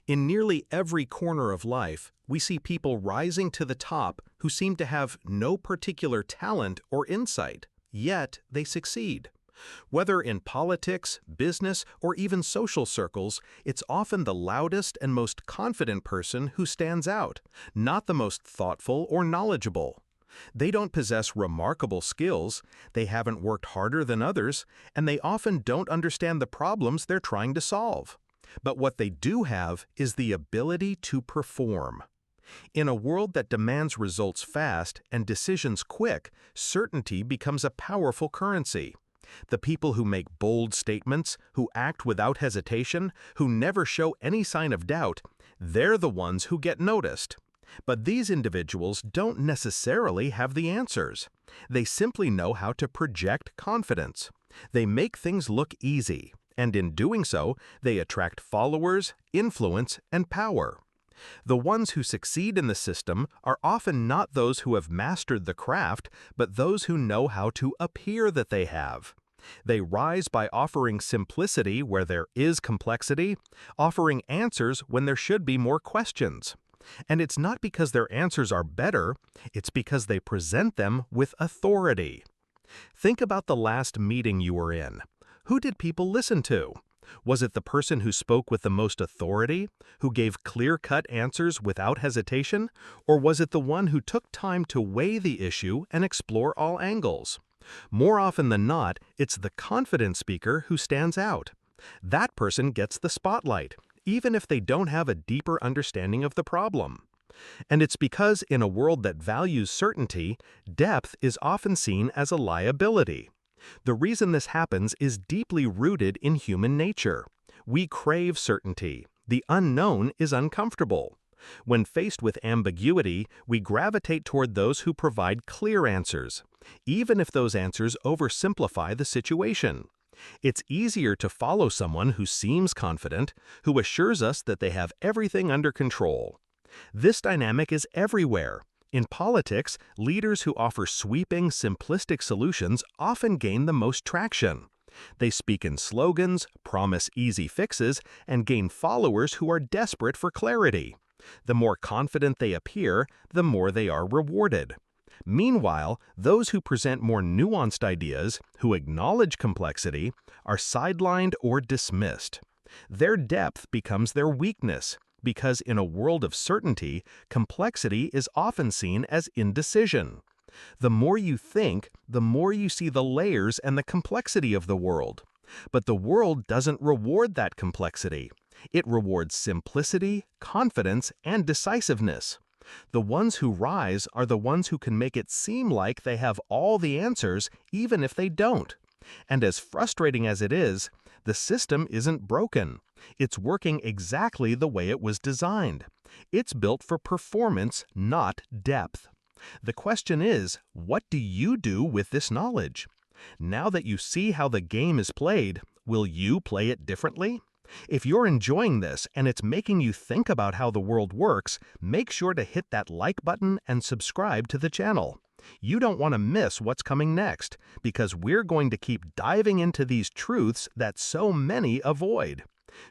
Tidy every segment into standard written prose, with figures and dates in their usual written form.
In nearly every corner of life, we see people rising to the top who seem to have no particular talent or insight, yet they succeed. Whether in politics, business, or even social circles, it's often the loudest and most confident person who stands out, not the most thoughtful or knowledgeable. They don't possess remarkable skills, they haven't worked harder than others, and they often don't understand the problems they're trying to solve. But what they do have is the ability to perform. In a world that demands results fast and decisions quick, certainty becomes a powerful currency. The people who make bold statements, who act without hesitation, who never show any sign of doubt, they're the ones who get noticed. But these individuals don't necessarily have the answers. They simply know how to project confidence. They make things look easy, and in doing so, they attract followers, influence, and power. The ones who succeed in the system are often not those who have mastered the craft, but those who know how to appear that they have. They rise by offering simplicity where there is complexity, offering answers when there should be more questions. And it's not because their answers are better, it's because they present them with authority. Think about the last meeting you were in. Who did people listen to? Was it the person who spoke with the most authority, who gave clear-cut answers without hesitation, or was it the one who took time to weigh the issue and explore all angles? More often than not, it's the confident speaker who stands out. That person gets the spotlight, even if they don't have a deeper understanding of the problem. And it's because in a world that values certainty, depth is often seen as a liability. The reason this happens is deeply rooted in human nature. We crave certainty. The unknown is uncomfortable. When faced with ambiguity, we gravitate toward those who provide clear answers, even if those answers oversimplify the situation. It's easier to follow someone who seems confident, who assures us that they have everything under control. This dynamic is everywhere. In politics, leaders who offer sweeping, simplistic solutions often gain the most traction. They speak in slogans, promise easy fixes, and gain followers who are desperate for clarity. The more confident they appear, the more they are rewarded. Meanwhile, those who present more nuanced ideas, who acknowledge complexity, are sidelined or dismissed. Their depth becomes their weakness, because in a world of certainty, complexity is often seen as indecision. The more you think, the more you see the layers and the complexity of the world. But the world doesn't reward that complexity. It rewards simplicity, confidence, and decisiveness. The ones who rise are the ones who can make it seem like they have all the answers, even if they don't. And as frustrating as it is, the system isn't broken. It's working exactly the way it was designed. It's built for performance, not depth. The question is, what do you do with this knowledge? Now that you see how the game is played, will you play it differently? If you're enjoying this and it's making you think about how the world works, make sure to hit that like button and subscribe to the channel. You don't want to miss what's coming next, because we're going to keep diving into these truths that so many avoid.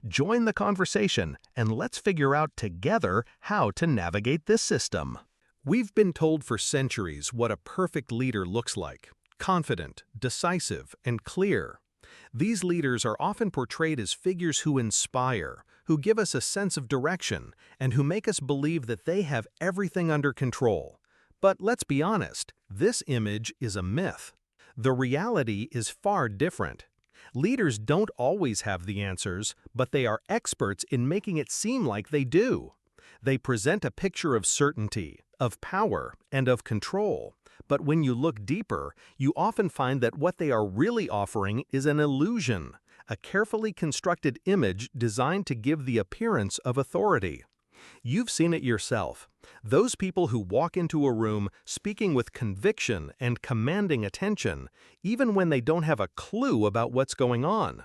Join the conversation and let's figure out together how to navigate this system. We've been told for centuries what a perfect leader looks like: confident, decisive, and clear. These leaders are often portrayed as figures who inspire, who give us a sense of direction, and who make us believe that they have everything under control. But let's be honest, this image is a myth. The reality is far different. Leaders don't always have the answers, but they are experts in making it seem like they do. They present a picture of certainty, of power, and of control. But when you look deeper, you often find that what they are really offering is an illusion, a carefully constructed image designed to give the appearance of authority. You've seen it yourself. Those people who walk into a room speaking with conviction and commanding attention, even when they don't have a clue about what's going on.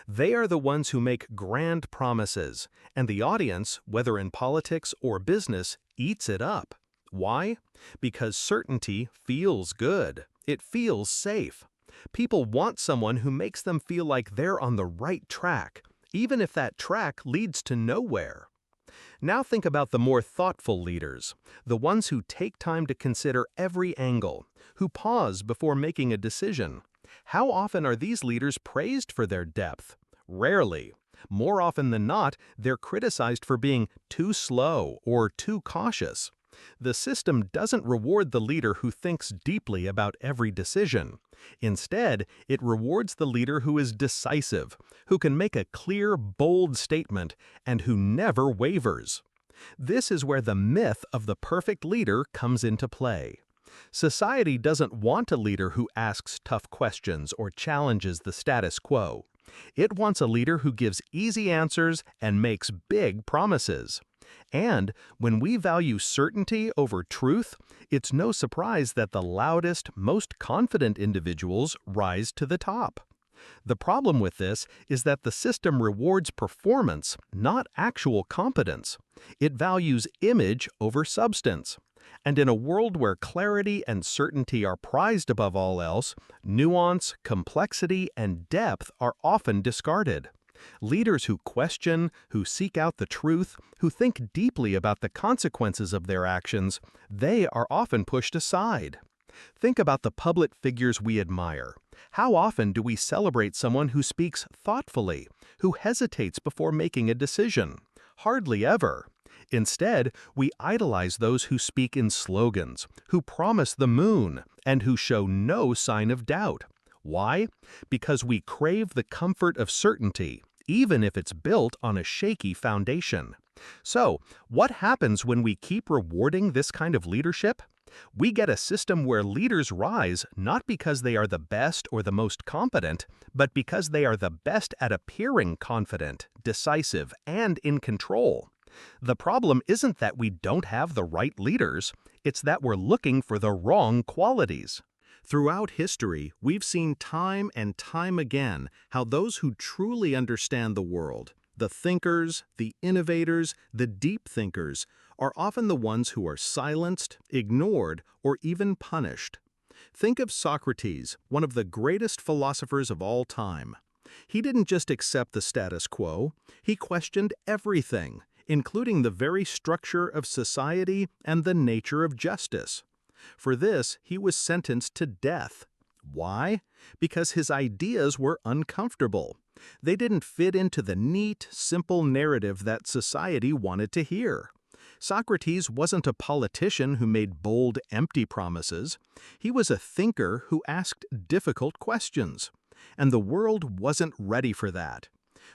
They are the ones who make grand promises, and the audience, whether in politics or business, eats it up. Why? Because certainty feels good. It feels safe. People want someone who makes them feel like they're on the right track, even if that track leads to nowhere. Now think about the more thoughtful leaders, the ones who take time to consider every angle, who pause before making a decision. How often are these leaders praised for their depth? Rarely. More often than not, they're criticized for being too slow or too cautious. The system doesn't reward the leader who thinks deeply about every decision. Instead, it rewards the leader who is decisive, who can make a clear, bold statement, and who never wavers. This is where the myth of the perfect leader comes into play. Society doesn't want a leader who asks tough questions or challenges the status quo. It wants a leader who gives easy answers and makes big promises. And when we value certainty over truth, it's no surprise that the loudest, most confident individuals rise to the top. The problem with this is that the system rewards performance, not actual competence. It values image over substance. And in a world where clarity and certainty are prized above all else, nuance, complexity, and depth are often discarded. Leaders who question, who seek out the truth, who think deeply about the consequences of their actions, they are often pushed aside. Think about the public figures we admire. How often do we celebrate someone who speaks thoughtfully, who hesitates before making a decision? Hardly ever. Instead, we idolize those who speak in slogans, who promise the moon, and who show no sign of doubt. Why? Because we crave the comfort of certainty, even if it's built on a shaky foundation. So, what happens when we keep rewarding this kind of leadership? We get a system where leaders rise not because they are the best or the most competent, but because they are the best at appearing confident, decisive, and in control. The problem isn't that we don't have the right leaders, it's that we're looking for the wrong qualities. Throughout history, we've seen time and time again how those who truly understand the world, the thinkers, the innovators, the deep thinkers, are often the ones who are silenced, ignored, or even punished. Think of Socrates, one of the greatest philosophers of all time. He didn't just accept the status quo, he questioned everything, including the very structure of society and the nature of justice. For this, he was sentenced to death. Why? Because his ideas were uncomfortable. They didn't fit into the neat, simple narrative that society wanted to hear. Socrates wasn't a politician who made bold, empty promises. He was a thinker who asked difficult questions. And the world wasn't ready for that.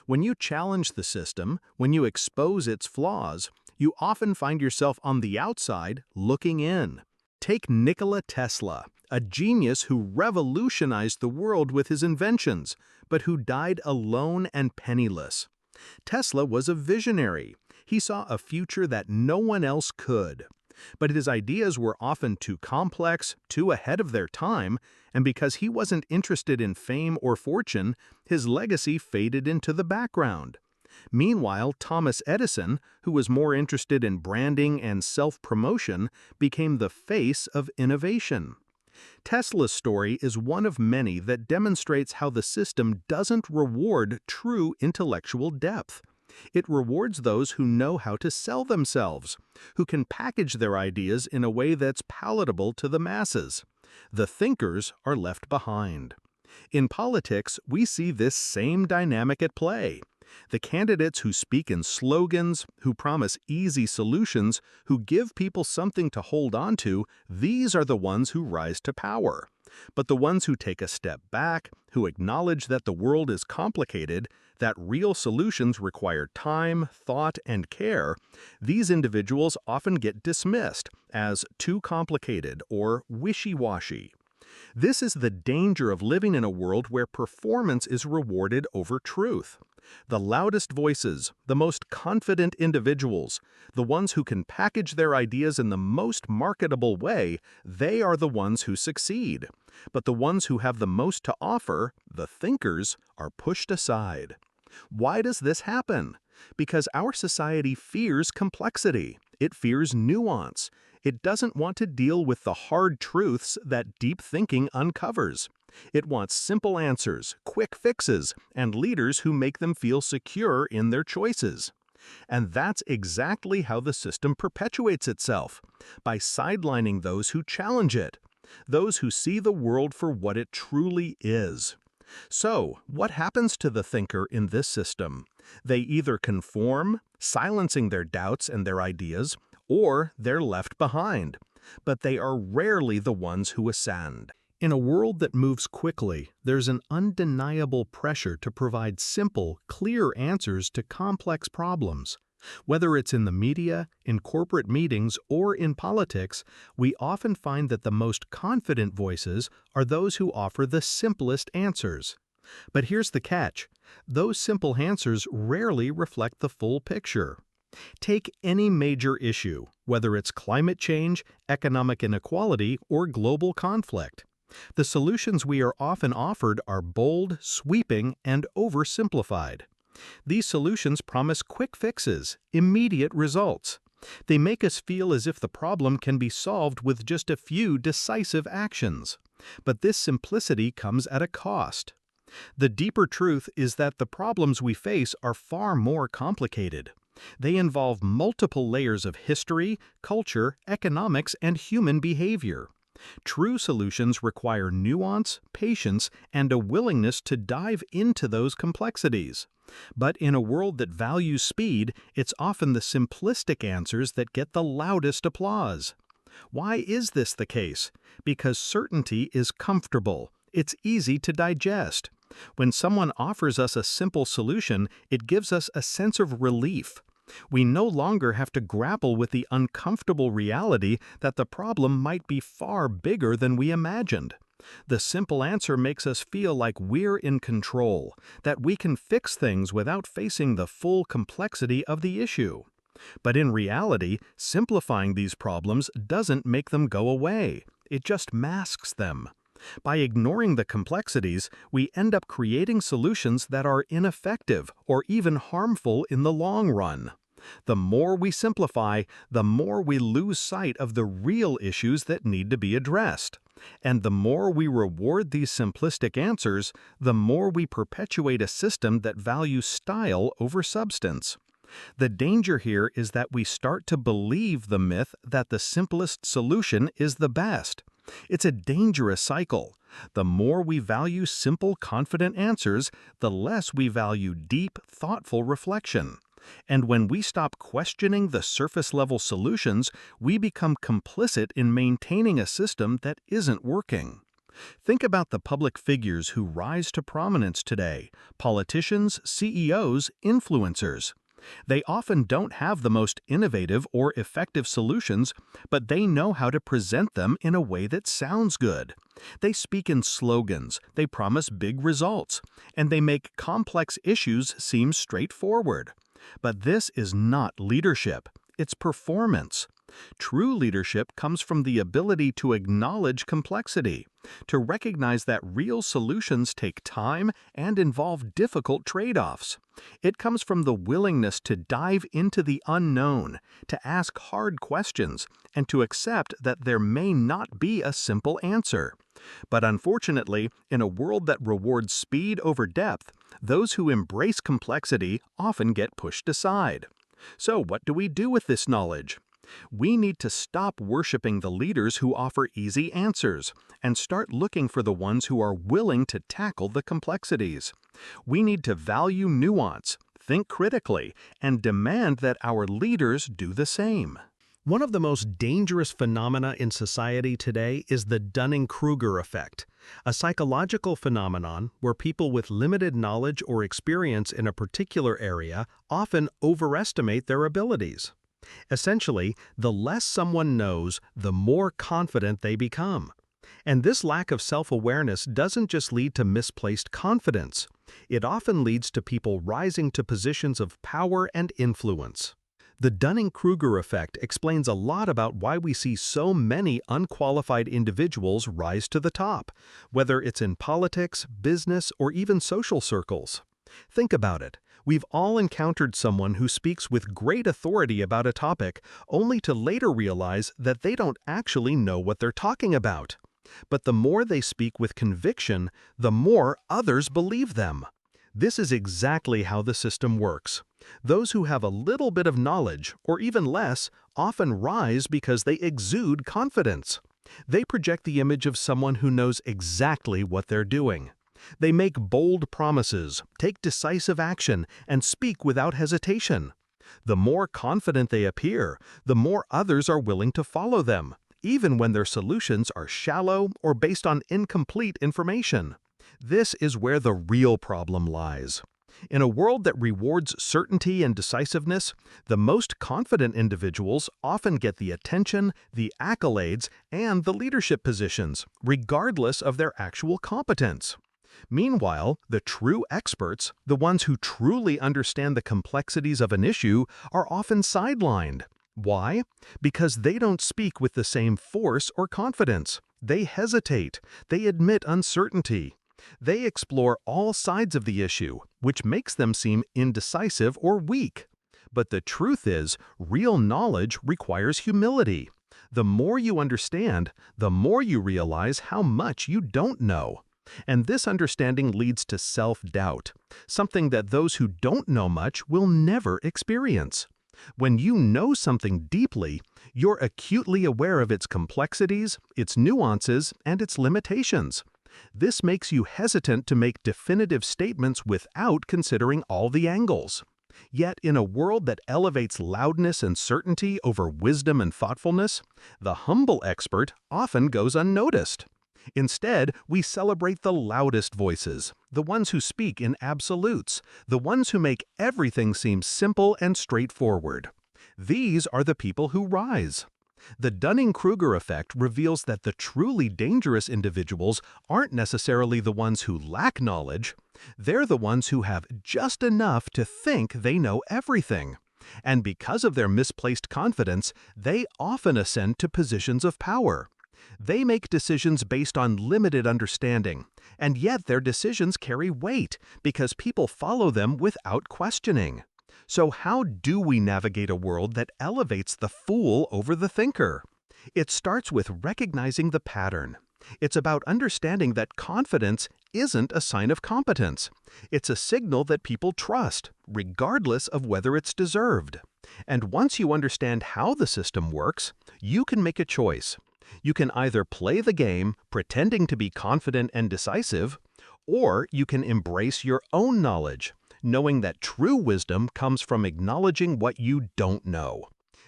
When you challenge the system, when you expose its flaws, you often find yourself on the outside looking in. Take Nikola Tesla, a genius who revolutionized the world with his inventions, but who died alone and penniless. Tesla was a visionary. He saw a future that no one else could. But his ideas were often too complex, too ahead of their time, and because he wasn't interested in fame or fortune, his legacy faded into the background. Meanwhile, Thomas Edison, who was more interested in branding and self-promotion, became the face of innovation. Tesla's story is one of many that demonstrates how the system doesn't reward true intellectual depth. It rewards those who know how to sell themselves, who can package their ideas in a way that's palatable to the masses. The thinkers are left behind. In politics, we see this same dynamic at play. The candidates who speak in slogans, who promise easy solutions, who give people something to hold on to, these are the ones who rise to power. But the ones who take a step back, who acknowledge that the world is complicated, that real solutions require time, thought, and care, these individuals often get dismissed as too complicated or wishy-washy. This is the danger of living in a world where performance is rewarded over truth. The loudest voices, the most confident individuals, the ones who can package their ideas in the most marketable way, they are the ones who succeed. But the ones who have the most to offer, the thinkers, are pushed aside. Why does this happen? Because our society fears complexity. It fears nuance. It doesn't want to deal with the hard truths that deep thinking uncovers. It wants simple answers, quick fixes, and leaders who make them feel secure in their choices. And that's exactly how the system perpetuates itself, by sidelining those who challenge it, those who see the world for what it truly is. So, what happens to the thinker in this system? They either conform, silencing their doubts and their ideas, or they're left behind. But they are rarely the ones who ascend. In a world that moves quickly, there's an undeniable pressure to provide simple, clear answers to complex problems. Whether it's in the media, in corporate meetings, or in politics, we often find that the most confident voices are those who offer the simplest answers. But here's the catch: those simple answers rarely reflect the full picture. Take any major issue, whether it's climate change, economic inequality, or global conflict. The solutions we are often offered are bold, sweeping, and oversimplified. These solutions promise quick fixes, immediate results. They make us feel as if the problem can be solved with just a few decisive actions. But this simplicity comes at a cost. The deeper truth is that the problems we face are far more complicated. They involve multiple layers of history, culture, economics, and human behavior. True solutions require nuance, patience, and a willingness to dive into those complexities. But in a world that values speed, it's often the simplistic answers that get the loudest applause. Why is this the case? Because certainty is comfortable. It's easy to digest. When someone offers us a simple solution, it gives us a sense of relief. We no longer have to grapple with the uncomfortable reality that the problem might be far bigger than we imagined. The simple answer makes us feel like we're in control, that we can fix things without facing the full complexity of the issue. But in reality, simplifying these problems doesn't make them go away. It just masks them. By ignoring the complexities, we end up creating solutions that are ineffective or even harmful in the long run. The more we simplify, the more we lose sight of the real issues that need to be addressed. And the more we reward these simplistic answers, the more we perpetuate a system that values style over substance. The danger here is that we start to believe the myth that the simplest solution is the best. It's a dangerous cycle. The more we value simple, confident answers, the less we value deep, thoughtful reflection. And when we stop questioning the surface-level solutions, we become complicit in maintaining a system that isn't working. Think about the public figures who rise to prominence today: politicians, CEOs, influencers. They often don't have the most innovative or effective solutions, but they know how to present them in a way that sounds good. They speak in slogans, they promise big results, and they make complex issues seem straightforward. But this is not leadership, it's performance. True leadership comes from the ability to acknowledge complexity, to recognize that real solutions take time and involve difficult trade-offs. It comes from the willingness to dive into the unknown, to ask hard questions, and to accept that there may not be a simple answer. But unfortunately, in a world that rewards speed over depth, those who embrace complexity often get pushed aside. So what do we do with this knowledge? We need to stop worshiping the leaders who offer easy answers and start looking for the ones who are willing to tackle the complexities. We need to value nuance, think critically, and demand that our leaders do the same. One of the most dangerous phenomena in society today is the Dunning-Kruger effect, a psychological phenomenon where people with limited knowledge or experience in a particular area often overestimate their abilities. Essentially, the less someone knows, the more confident they become. And this lack of self-awareness doesn't just lead to misplaced confidence. It often leads to people rising to positions of power and influence. The Dunning-Kruger effect explains a lot about why we see so many unqualified individuals rise to the top, whether it's in politics, business, or even social circles. Think about it. We've all encountered someone who speaks with great authority about a topic, only to later realize that they don't actually know what they're talking about. But the more they speak with conviction, the more others believe them. This is exactly how the system works. Those who have a little bit of knowledge, or even less, often rise because they exude confidence. They project the image of someone who knows exactly what they're doing. They make bold promises, take decisive action, and speak without hesitation. The more confident they appear, the more others are willing to follow them, even when their solutions are shallow or based on incomplete information. This is where the real problem lies. In a world that rewards certainty and decisiveness, the most confident individuals often get the attention, the accolades, and the leadership positions, regardless of their actual competence. Meanwhile, the true experts, the ones who truly understand the complexities of an issue, are often sidelined. Why? Because they don't speak with the same force or confidence. They hesitate. They admit uncertainty. They explore all sides of the issue, which makes them seem indecisive or weak. But the truth is, real knowledge requires humility. The more you understand, the more you realize how much you don't know. And this understanding leads to self-doubt, something that those who don't know much will never experience. When you know something deeply, you're acutely aware of its complexities, its nuances, and its limitations. This makes you hesitant to make definitive statements without considering all the angles. Yet, in a world that elevates loudness and certainty over wisdom and thoughtfulness, the humble expert often goes unnoticed. Instead, we celebrate the loudest voices, the ones who speak in absolutes, the ones who make everything seem simple and straightforward. These are the people who rise. The Dunning-Kruger effect reveals that the truly dangerous individuals aren't necessarily the ones who lack knowledge. They're the ones who have just enough to think they know everything. And because of their misplaced confidence, they often ascend to positions of power. They make decisions based on limited understanding, and yet their decisions carry weight because people follow them without questioning. So how do we navigate a world that elevates the fool over the thinker? It starts with recognizing the pattern. It's about understanding that confidence isn't a sign of competence. It's a signal that people trust, regardless of whether it's deserved. And once you understand how the system works, you can make a choice. You can either play the game, pretending to be confident and decisive, or you can embrace your own knowledge, knowing that true wisdom comes from acknowledging what you don't know.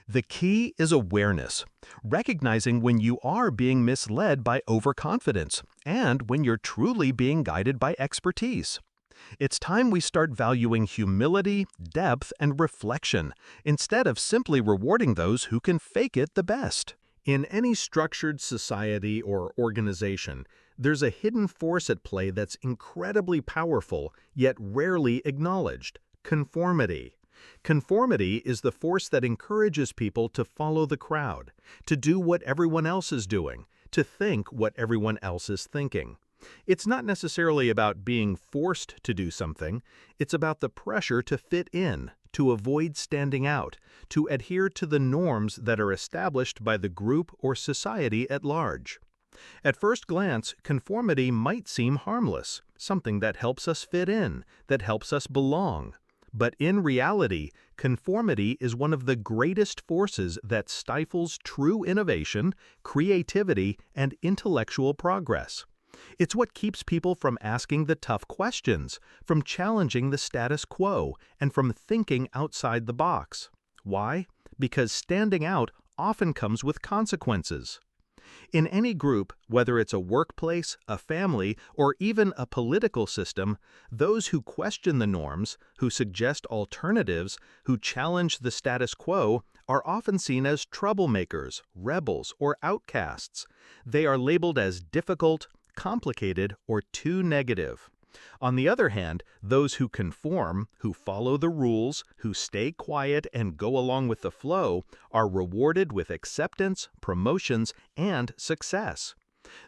The key is awareness, recognizing when you are being misled by overconfidence and when you're truly being guided by expertise. It's time we start valuing humility, depth, and reflection instead of simply rewarding those who can fake it the best. In any structured society or organization, there's a hidden force at play that's incredibly powerful, yet rarely acknowledged: conformity. Conformity is the force that encourages people to follow the crowd, to do what everyone else is doing, to think what everyone else is thinking. It's not necessarily about being forced to do something, it's about the pressure to fit in, to avoid standing out, to adhere to the norms that are established by the group or society at large. At first glance, conformity might seem harmless, something that helps us fit in, that helps us belong. But in reality, conformity is one of the greatest forces that stifles true innovation, creativity, and intellectual progress. It's what keeps people from asking the tough questions, from challenging the status quo, and from thinking outside the box. Why? Because standing out often comes with consequences. In any group, whether it's a workplace, a family, or even a political system, those who question the norms, who suggest alternatives, who challenge the status quo, are often seen as troublemakers, rebels, or outcasts. They are labeled as difficult, complicated, or too negative. On the other hand, those who conform, who follow the rules, who stay quiet and go along with the flow, are rewarded with acceptance, promotions, and success.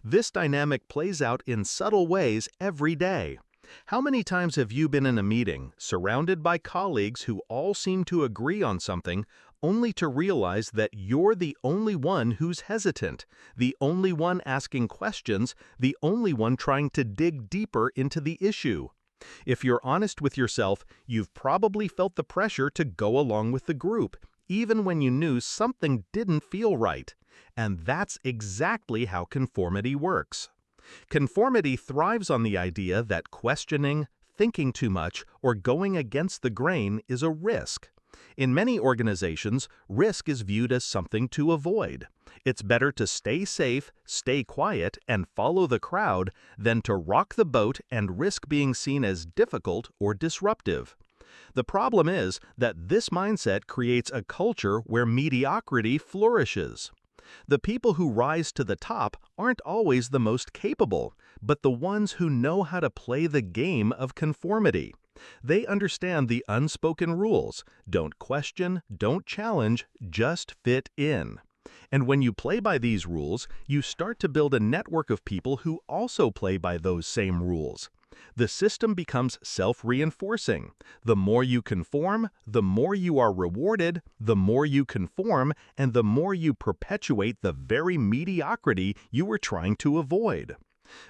This dynamic plays out in subtle ways every day. How many times have you been in a meeting, surrounded by colleagues who all seem to agree on something, only to realize that you're the only one who's hesitant, the only one asking questions, the only one trying to dig deeper into the issue? If you're honest with yourself, you've probably felt the pressure to go along with the group, even when you knew something didn't feel right. And that's exactly how conformity works. Conformity thrives on the idea that questioning, thinking too much, or going against the grain is a risk. In many organizations, risk is viewed as something to avoid. It's better to stay safe, stay quiet, and follow the crowd than to rock the boat and risk being seen as difficult or disruptive. The problem is that this mindset creates a culture where mediocrity flourishes. The people who rise to the top aren't always the most capable, but the ones who know how to play the game of conformity. They understand the unspoken rules: don't question, don't challenge, just fit in. And when you play by these rules, you start to build a network of people who also play by those same rules. The system becomes self-reinforcing. The more you conform, the more you are rewarded, the more you conform, and the more you perpetuate the very mediocrity you were trying to avoid.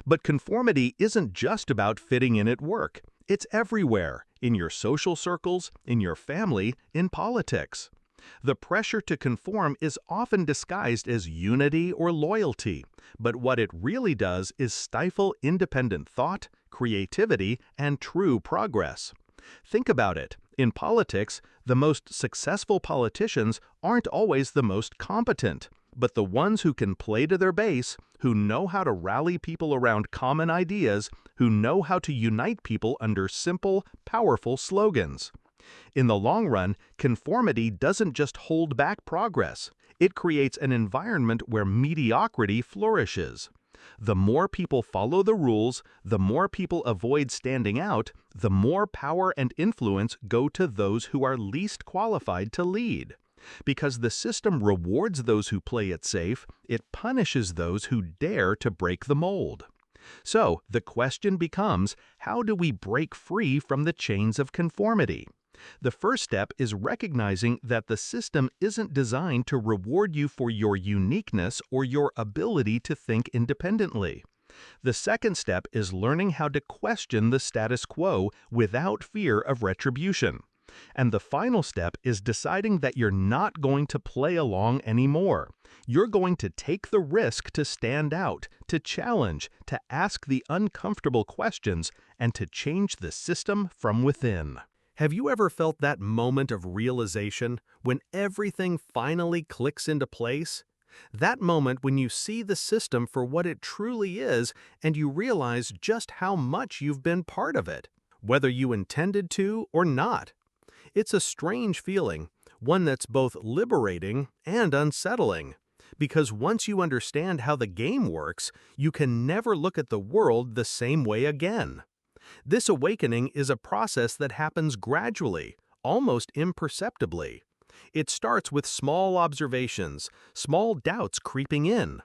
But conformity isn't just about fitting in at work. It's everywhere, in your social circles, in your family, in politics. The pressure to conform is often disguised as unity or loyalty, but what it really does is stifle independent thought, creativity, and true progress. Think about it. In politics, the most successful politicians aren't always the most competent, but the ones who can play to their base, who know how to rally people around common ideas, who know how to unite people under simple, powerful slogans. In the long run, conformity doesn't just hold back progress. It creates an environment where mediocrity flourishes. The more people follow the rules, the more people avoid standing out, the more power and influence go to those who are least qualified to lead. Because the system rewards those who play it safe, it punishes those who dare to break the mold. So, the question becomes, how do we break free from the chains of conformity? The first step is recognizing that the system isn't designed to reward you for your uniqueness or your ability to think independently. The second step is learning how to question the status quo without fear of retribution. And the final step is deciding that you're not going to play along anymore. You're going to take the risk to stand out, to challenge, to ask the uncomfortable questions, and to change the system from within. Have you ever felt that moment of realization when everything finally clicks into place? That moment when you see the system for what it truly is and you realize just how much you've been part of it, whether you intended to or not. It's a strange feeling, one that's both liberating and unsettling, because once you understand how the game works, you can never look at the world the same way again. This awakening is a process that happens gradually, almost imperceptibly. It starts with small observations, small doubts creeping in.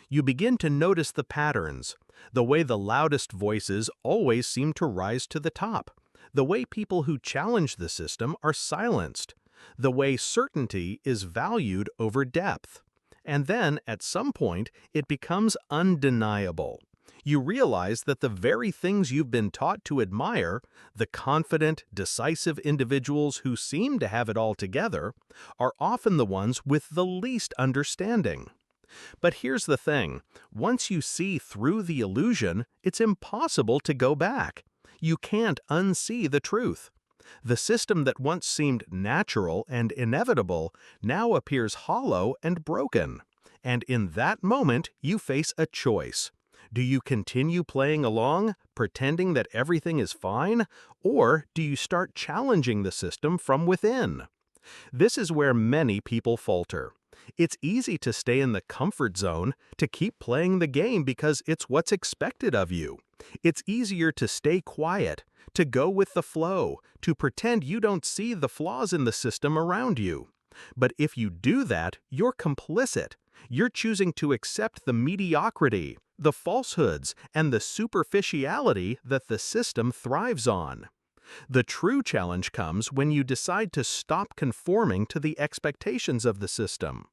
You begin to notice the patterns, the way the loudest voices always seem to rise to the top, the way people who challenge the system are silenced, the way certainty is valued over depth. And then, at some point, it becomes undeniable. You realize that the very things you've been taught to admire, the confident, decisive individuals who seem to have it all together, are often the ones with the least understanding. But here's the thing, once you see through the illusion, it's impossible to go back. You can't unsee the truth. The system that once seemed natural and inevitable now appears hollow and broken. And in that moment, you face a choice. Do you continue playing along, pretending that everything is fine, or do you start challenging the system from within? This is where many people falter. It's easy to stay in the comfort zone, to keep playing the game because it's what's expected of you. It's easier to stay quiet, to go with the flow, to pretend you don't see the flaws in the system around you. But if you do that, you're complicit. You're choosing to accept the mediocrity, the falsehoods, and the superficiality that the system thrives on. The true challenge comes when you decide to stop conforming to the expectations of the system.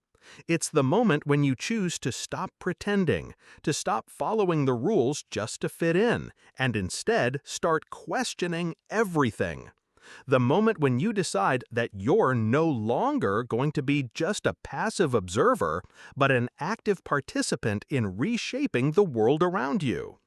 It's the moment when you choose to stop pretending, to stop following the rules just to fit in, and instead start questioning everything. The moment when you decide that you're no longer going to be just a passive observer, but an active participant in reshaping the world around you.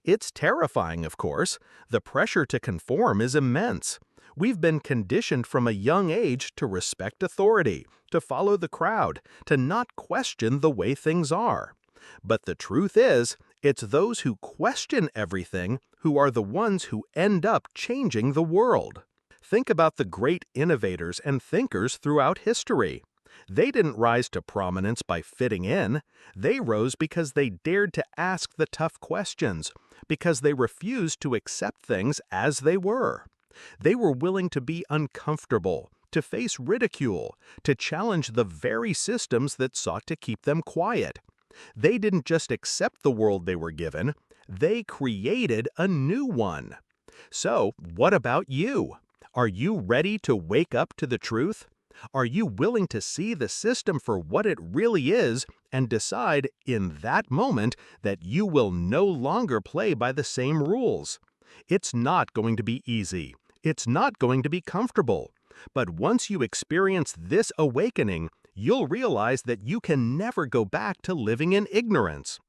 It's terrifying, of course. The pressure to conform is immense. We've been conditioned from a young age to respect authority, to follow the crowd, to not question the way things are. But the truth is, it's those who question everything who are the ones who end up changing the world. Think about the great innovators and thinkers throughout history. They didn't rise to prominence by fitting in. They rose because they dared to ask the tough questions, because they refused to accept things as they were. They were willing to be uncomfortable, to face ridicule, to challenge the very systems that sought to keep them quiet. They didn't just accept the world they were given, they created a new one. So, what about you? Are you ready to wake up to the truth? Are you willing to see the system for what it really is and decide in that moment that you will no longer play by the same rules? It's not going to be easy. It's not going to be comfortable. But once you experience this awakening, you'll realize that you can never go back to living in ignorance.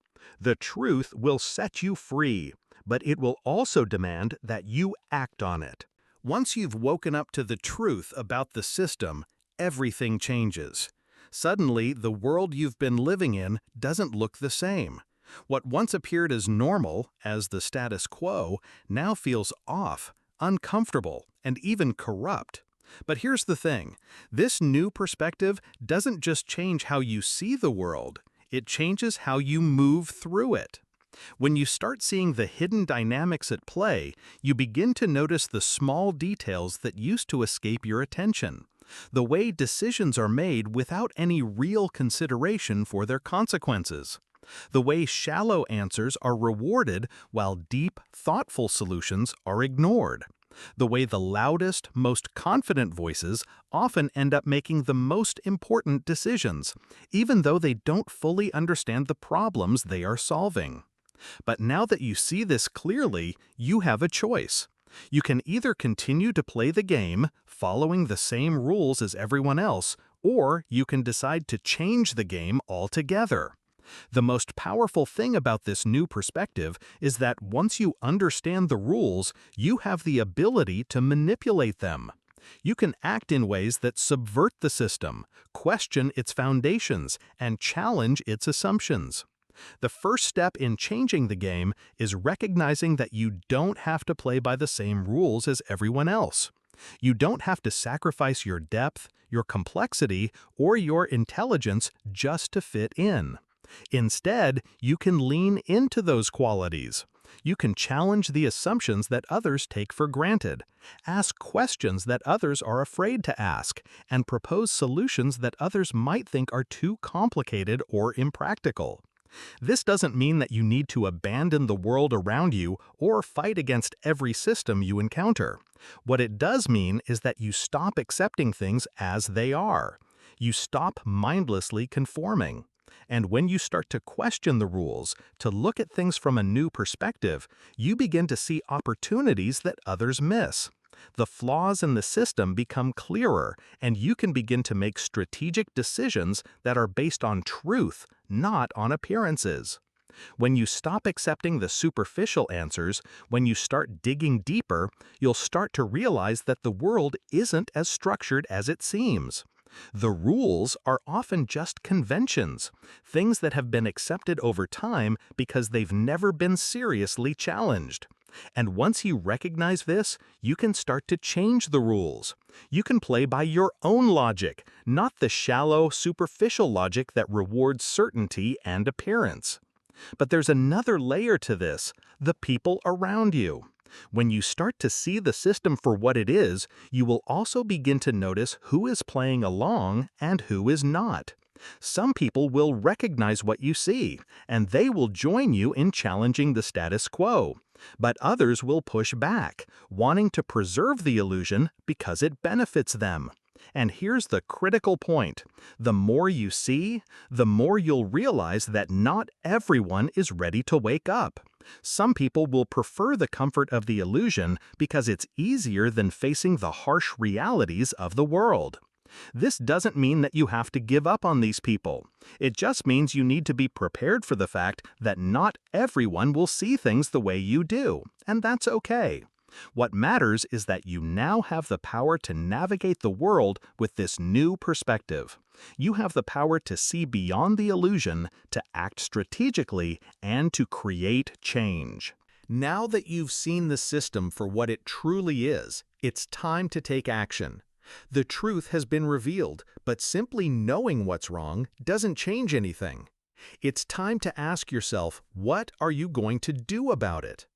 The truth will set you free, but it will also demand that you act on it. Once you've woken up to the truth about the system, everything changes. Suddenly, the world you've been living in doesn't look the same. What once appeared as normal, as the status quo, now feels off, uncomfortable, and even corrupt. But here's the thing. This new perspective doesn't just change how you see the world, it changes how you move through it. When you start seeing the hidden dynamics at play, you begin to notice the small details that used to escape your attention. The way decisions are made without any real consideration for their consequences. The way shallow answers are rewarded while deep, thoughtful solutions are ignored. The way the loudest, most confident voices often end up making the most important decisions, even though they don't fully understand the problems they are solving. But now that you see this clearly, you have a choice. You can either continue to play the game, following the same rules as everyone else, or you can decide to change the game altogether. The most powerful thing about this new perspective is that once you understand the rules, you have the ability to manipulate them. You can act in ways that subvert the system, question its foundations, and challenge its assumptions. The first step in changing the game is recognizing that you don't have to play by the same rules as everyone else. You don't have to sacrifice your depth, your complexity, or your intelligence just to fit in. Instead, you can lean into those qualities. You can challenge the assumptions that others take for granted, ask questions that others are afraid to ask, and propose solutions that others might think are too complicated or impractical. This doesn't mean that you need to abandon the world around you or fight against every system you encounter. What it does mean is that you stop accepting things as they are. You stop mindlessly conforming. And when you start to question the rules, to look at things from a new perspective, you begin to see opportunities that others miss. The flaws in the system become clearer, and you can begin to make strategic decisions that are based on truth, not on appearances. When you stop accepting the superficial answers, when you start digging deeper, you'll start to realize that the world isn't as structured as it seems. The rules are often just conventions, things that have been accepted over time because they've never been seriously challenged. And once you recognize this, you can start to change the rules. You can play by your own logic, not the shallow, superficial logic that rewards certainty and appearance. But there's another layer to this: the people around you. When you start to see the system for what it is, you will also begin to notice who is playing along and who is not. Some people will recognize what you see, and they will join you in challenging the status quo. But others will push back, wanting to preserve the illusion because it benefits them. And here's the critical point. The more you see, the more you'll realize that not everyone is ready to wake up. Some people will prefer the comfort of the illusion because it's easier than facing the harsh realities of the world. This doesn't mean that you have to give up on these people. It just means you need to be prepared for the fact that not everyone will see things the way you do, and that's okay. What matters is that you now have the power to navigate the world with this new perspective. You have the power to see beyond the illusion, to act strategically, and to create change. Now that you've seen the system for what it truly is, it's time to take action. The truth has been revealed, but simply knowing what's wrong doesn't change anything. It's time to ask yourself, what are you going to do about it?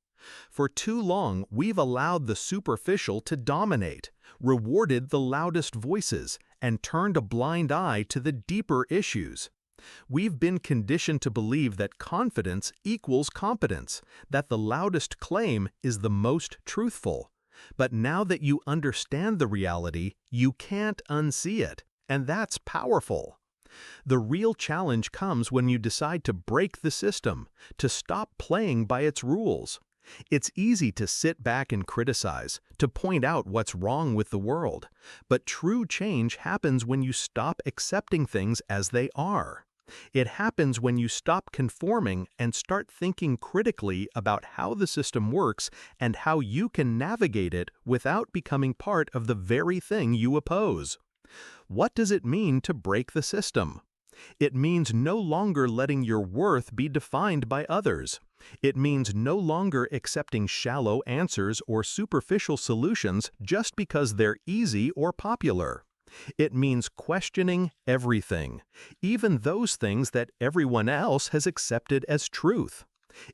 For too long, we've allowed the superficial to dominate, rewarded the loudest voices, and turned a blind eye to the deeper issues. We've been conditioned to believe that confidence equals competence, that the loudest claim is the most truthful. But now that you understand the reality, you can't unsee it, and that's powerful. The real challenge comes when you decide to break the system, to stop playing by its rules. It's easy to sit back and criticize, to point out what's wrong with the world, but true change happens when you stop accepting things as they are. It happens when you stop conforming and start thinking critically about how the system works and how you can navigate it without becoming part of the very thing you oppose. What does it mean to break the system? It means no longer letting your worth be defined by others. It means no longer accepting shallow answers or superficial solutions just because they're easy or popular. It means questioning everything, even those things that everyone else has accepted as truth.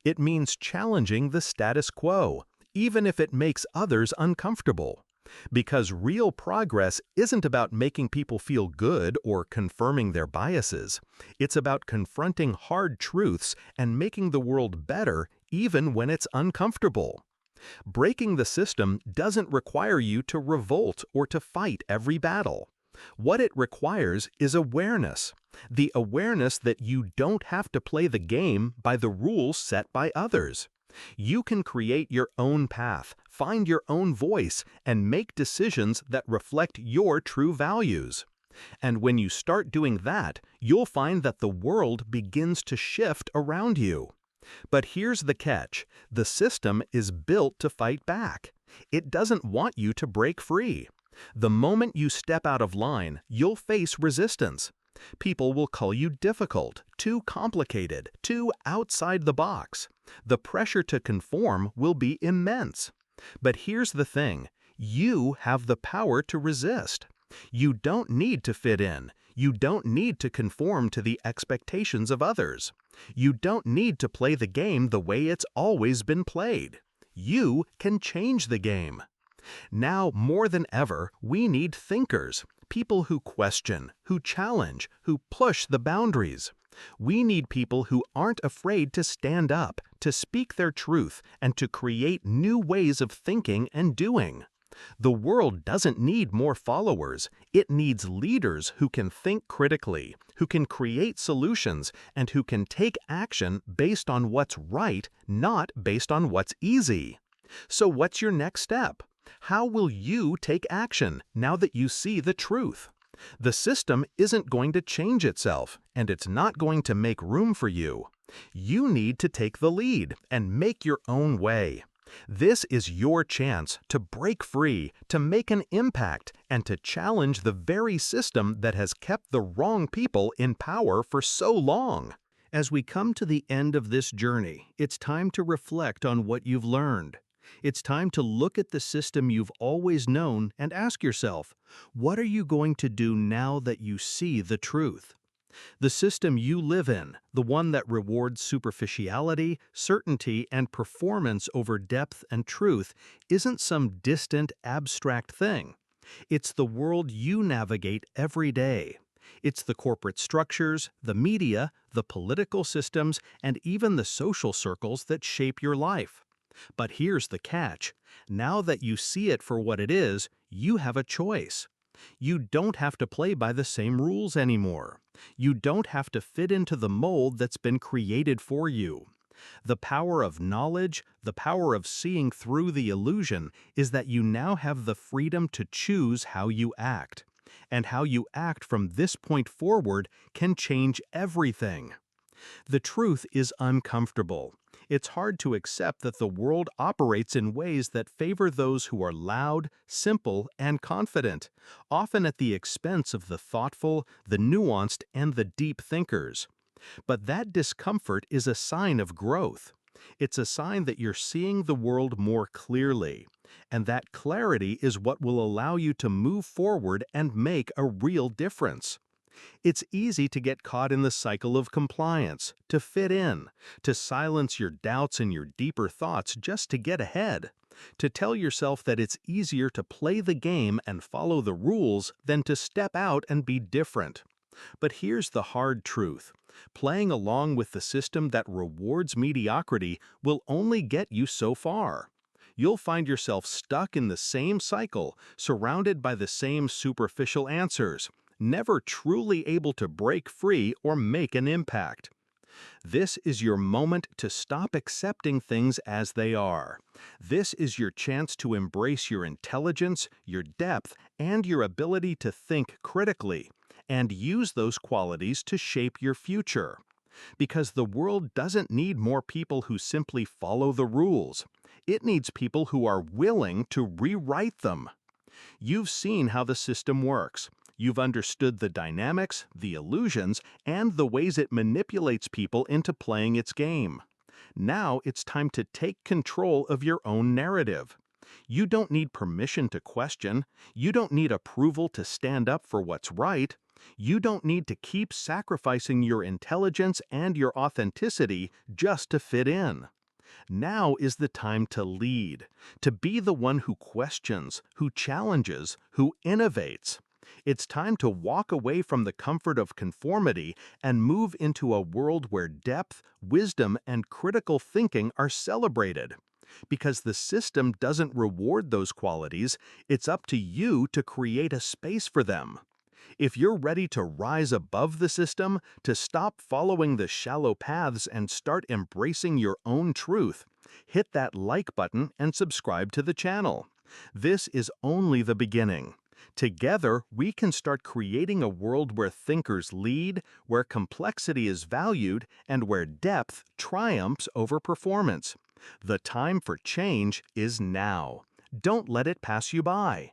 It means challenging the status quo, even if it makes others uncomfortable. Because real progress isn't about making people feel good or confirming their biases. It's about confronting hard truths and making the world better even when it's uncomfortable. Breaking the system doesn't require you to revolt or to fight every battle. What it requires is awareness. The awareness that you don't have to play the game by the rules set by others. You can create your own path, find your own voice, and make decisions that reflect your true values. And when you start doing that, you'll find that the world begins to shift around you. But here's the catch. The system is built to fight back. It doesn't want you to break free. The moment you step out of line, you'll face resistance. People will call you difficult, too complicated, too outside the box. The pressure to conform will be immense. But here's the thing. You have the power to resist. You don't need to fit in. You don't need to conform to the expectations of others. You don't need to play the game the way it's always been played. You can change the game. Now, more than ever, we need thinkers, people who question, who challenge, who push the boundaries. We need people who aren't afraid to stand up, to speak their truth, and to create new ways of thinking and doing. The world doesn't need more followers. It needs leaders who can think critically, who can create solutions, and who can take action based on what's right, not based on what's easy. So what's your next step? How will you take action now that you see the truth? The system isn't going to change itself, and it's not going to make room for you. You need to take the lead and make your own way. This is your chance to break free, to make an impact, and to challenge the very system that has kept the wrong people in power for so long. As we come to the end of this journey, it's time to reflect on what you've learned. It's time to look at the system you've always known and ask yourself, what are you going to do now that you see the truth? The system you live in, the one that rewards superficiality, certainty, and performance over depth and truth, isn't some distant, abstract thing. It's the world you navigate every day. It's the corporate structures, the media, the political systems, and even the social circles that shape your life. But here's the catch. Now that you see it for what it is, you have a choice. You don't have to play by the same rules anymore. You don't have to fit into the mold that's been created for you. The power of knowledge, the power of seeing through the illusion, is that you now have the freedom to choose how you act. And how you act from this point forward can change everything. The truth is uncomfortable. It's hard to accept that the world operates in ways that favor those who are loud, simple, and confident, often at the expense of the thoughtful, the nuanced, and the deep thinkers. But that discomfort is a sign of growth. It's a sign that you're seeing the world more clearly. And that clarity is what will allow you to move forward and make a real difference. It's easy to get caught in the cycle of compliance, to fit in, to silence your doubts and your deeper thoughts just to get ahead, to tell yourself that it's easier to play the game and follow the rules than to step out and be different. But here's the hard truth. Playing along with the system that rewards mediocrity will only get you so far. You'll find yourself stuck in the same cycle, surrounded by the same superficial answers, never truly able to break free or make an impact. This is your moment to stop accepting things as they are. This is your chance to embrace your intelligence, your depth, and your ability to think critically, and use those qualities to shape your future. Because the world doesn't need more people who simply follow the rules. It needs people who are willing to rewrite them. You've seen how the system works. You've understood the dynamics, the illusions, and the ways it manipulates people into playing its game. Now it's time to take control of your own narrative. You don't need permission to question. You don't need approval to stand up for what's right. You don't need to keep sacrificing your intelligence and your authenticity just to fit in. Now is the time to lead, to be the one who questions, who challenges, who innovates. It's time to walk away from the comfort of conformity and move into a world where depth, wisdom, and critical thinking are celebrated. Because the system doesn't reward those qualities, it's up to you to create a space for them. If you're ready to rise above the system, to stop following the shallow paths and start embracing your own truth, hit that like button and subscribe to the channel. This is only the beginning. Together, we can start creating a world where thinkers lead, where complexity is valued, and where depth triumphs over performance. The time for change is now. Don't let it pass you by.